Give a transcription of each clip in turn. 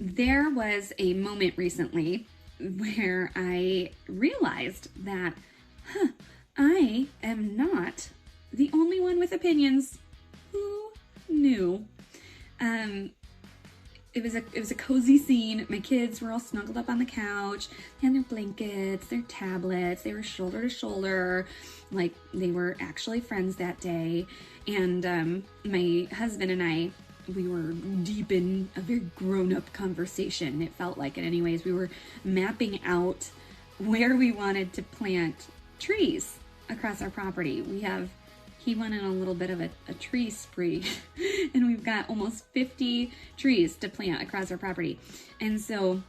there was a moment recently where I realized that, I am not the only one with opinions. Who knew? It was a cozy scene. My kids were all snuggled up on the couch. They had their blankets, their tablets. They were shoulder to shoulder, like they were actually friends that day. And my husband and I, we were deep in a very grown-up conversation. It felt like it anyways. We were mapping out where we wanted to plant trees across our property. He went on a little bit of a tree spree and we've got almost 50 trees to plant across our property. And so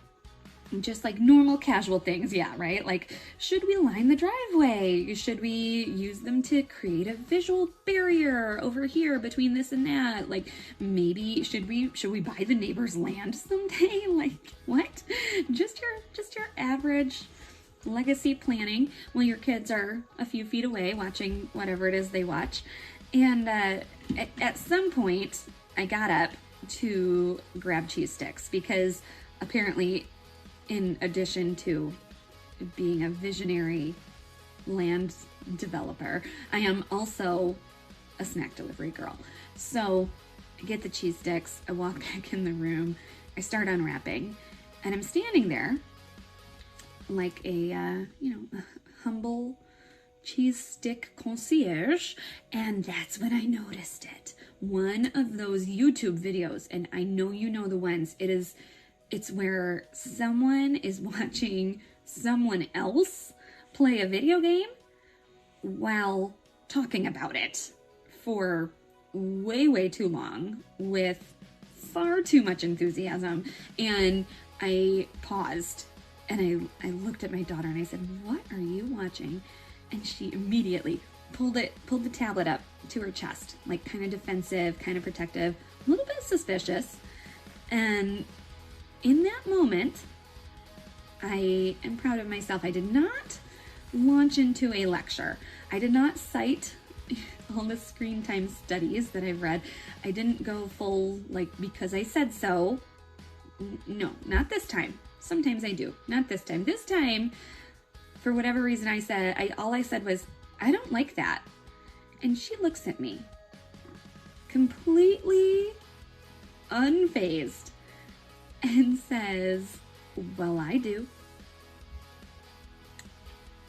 just like normal casual things, yeah, right? Like, should we line the driveway? Should we use them to create a visual barrier over here between this and that? Like, maybe should we buy the neighbor's land someday? Like, what? Just your average legacy planning while your kids are a few feet away watching whatever it is they watch. And at some point, I got up to grab cheese sticks because apparently, in addition to being a visionary land developer, I am also a snack delivery girl. So I get the cheese sticks, I walk back in the room, I start unwrapping, and I'm standing there like a humble cheese stick concierge, and that's when I noticed it. One of those YouTube videos, and I know you know the ones, it's where someone is watching someone else play a video game while talking about it for way too long with far too much enthusiasm. And I paused and I looked at my daughter and I said, "What are you watching?" And she immediately pulled the tablet up to her chest, like kind of defensive, kind of protective, a little bit suspicious. And in that moment, I am proud of myself. I did not launch into a lecture. I did not cite all the screen time studies that I've read. I didn't go full, like, because I said so. No, not this time. Sometimes I do. Not this time. This time, for whatever reason all I said was, "I don't like that." And she looks at me, completely unfazed, and says, "Well, I do."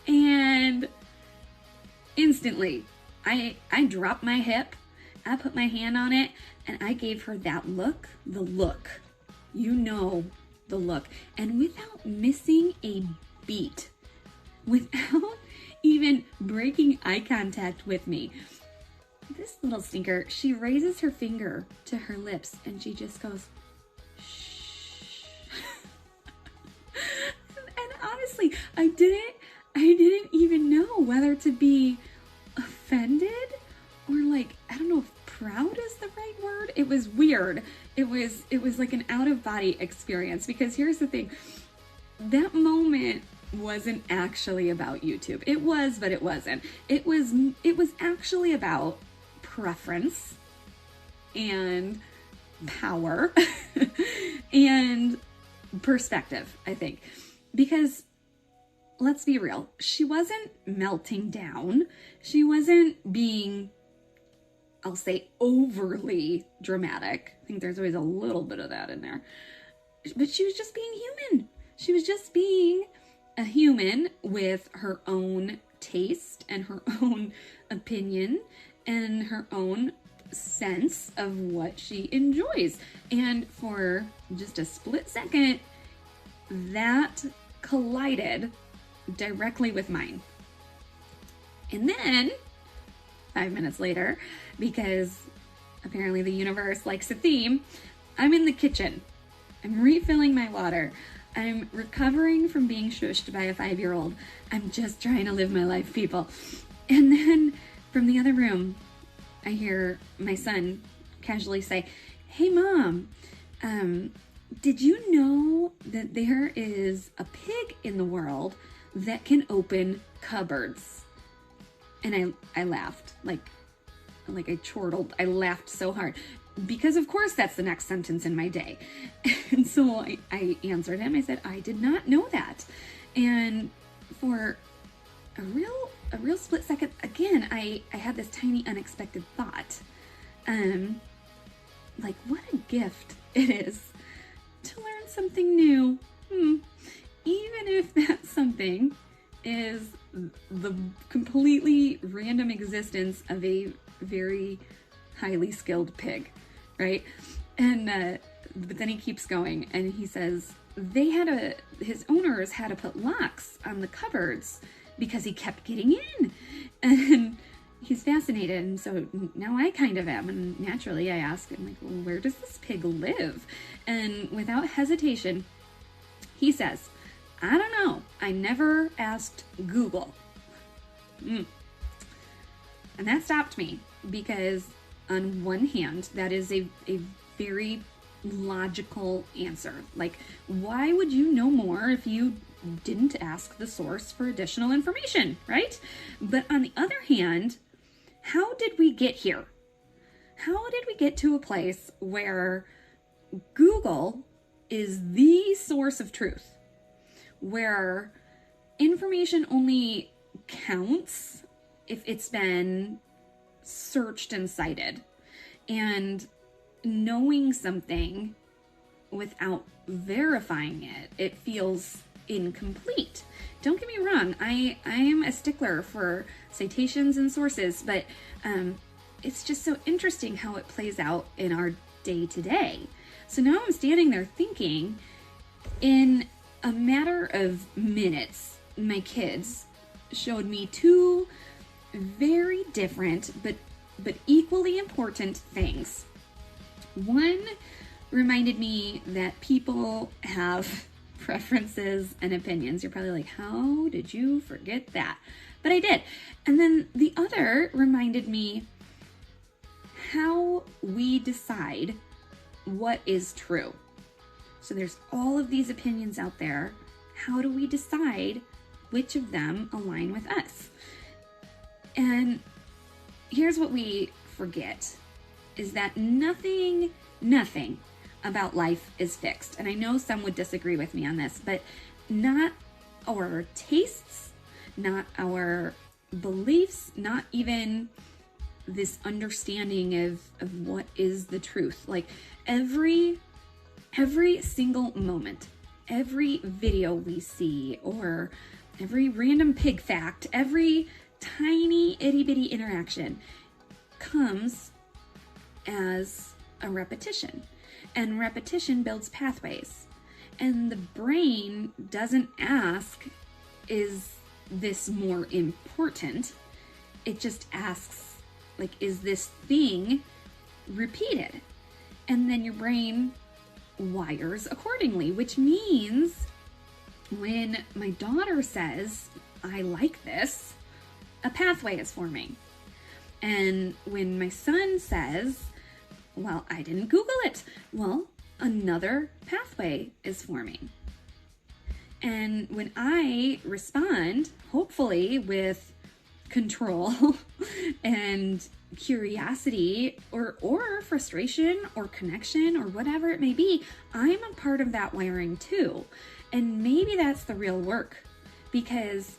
And instantly, I dropped my hip, I put my hand on it, and I gave her that look, the look. You know, the look. And without missing a beat, without even breaking eye contact with me, this little stinker, she raises her finger to her lips and she just goes, "Shh." And honestly, I didn't even know whether to be offended or, like, I don't know if proud is the right word. It was weird. It was like an out of body experience, because here's the thing. That moment wasn't actually about YouTube. It was, but it wasn't. It was actually about preference and power and perspective, I think. Because let's be real, she wasn't melting down. She wasn't being, I'll say, overly dramatic. I think there's always a little bit of that in there. But she was just being human. She was just being a human with her own taste and her own opinion and her own sense of what she enjoys. And for just a split second, that collided directly with mine. And then 5 minutes later, because apparently the universe likes a theme, I'm in the kitchen. I'm refilling my water. I'm recovering from being shushed by a 5-year-old. I'm just trying to live my life, people. And then from the other room, I hear my son casually say, "Hey, Mom, did you know that there is a pig in the world that can open cupboards?" And I laughed, like I chortled. I laughed so hard. because of course that's the next sentence in my day. And so I answered him. I said, I did not know that. And for a real split second, again, I had this tiny unexpected thought. Like, what a gift it is to learn something new. Even if that something is the completely random existence of a very highly skilled pig, right? And but then he keeps going and he says his owners had to put locks on the cupboards because he kept getting in. And he's fascinated, and so now I kind of am. And naturally I ask him, like, well, where does this pig live? And without hesitation, he says, I don't know. I never asked Google. And that stopped me, because on one hand, that is a very logical answer. Like, why would you know more if you didn't ask the source for additional information, right? But on the other hand, how did we get here? How did we get to a place where Google is the source of truth, where information only counts if it's been searched and cited, and knowing something without verifying it feels incomplete? Don't get me wrong, I am a stickler for citations and sources, but it's just so interesting how it plays out in our day-to-day. So now I'm standing there thinking, in a matter of minutes, my kids showed me two very different but equally important things. One reminded me that people have preferences and opinions. You're probably like, how did you forget that? But I did. And then the other reminded me how we decide what is true. So there's all of these opinions out there. How do we decide which of them align with us? And here's what we forget, is that nothing about life is fixed. And I know some would disagree with me on this, but not our tastes, not our beliefs, not even this understanding of what is the truth. Like every single moment, every video we see, or every random pig fact, every tiny itty bitty interaction comes as a repetition. And repetition builds pathways. And the brain doesn't ask, is this more important? It just asks, like, is this thing repeated? And then your brain wires accordingly, which means when my daughter says, I like this, a pathway is forming. And when my son says, well, I didn't Google it, well, another pathway is forming. And when I respond, hopefully with control and curiosity or frustration or connection or whatever it may be, I'm a part of that wiring too. And maybe that's the real work, because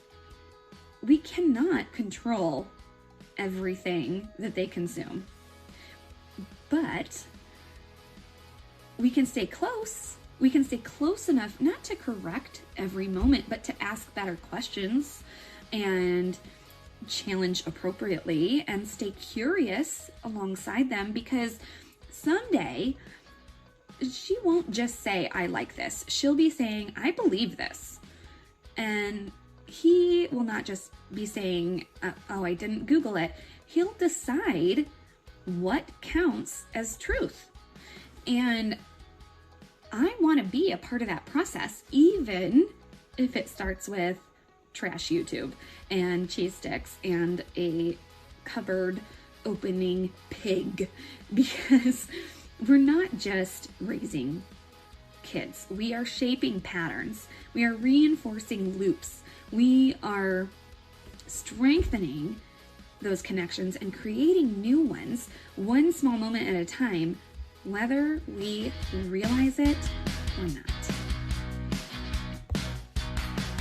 we cannot control everything that they consume. But we can stay close. We can stay close enough not to correct every moment, but to ask better questions and challenge appropriately and stay curious alongside them, because someday she won't just say, I like this. She'll be saying, I believe this. And he will not just be saying, oh, I didn't Google it. He'll decide what counts as truth. And I want to be a part of that process, even if it starts with trash YouTube and cheese sticks and a cupboard opening pig, because we're not just raising kids. We are shaping patterns. We are reinforcing loops. We are strengthening those connections and creating new ones, one small moment at a time, whether we realize it or not.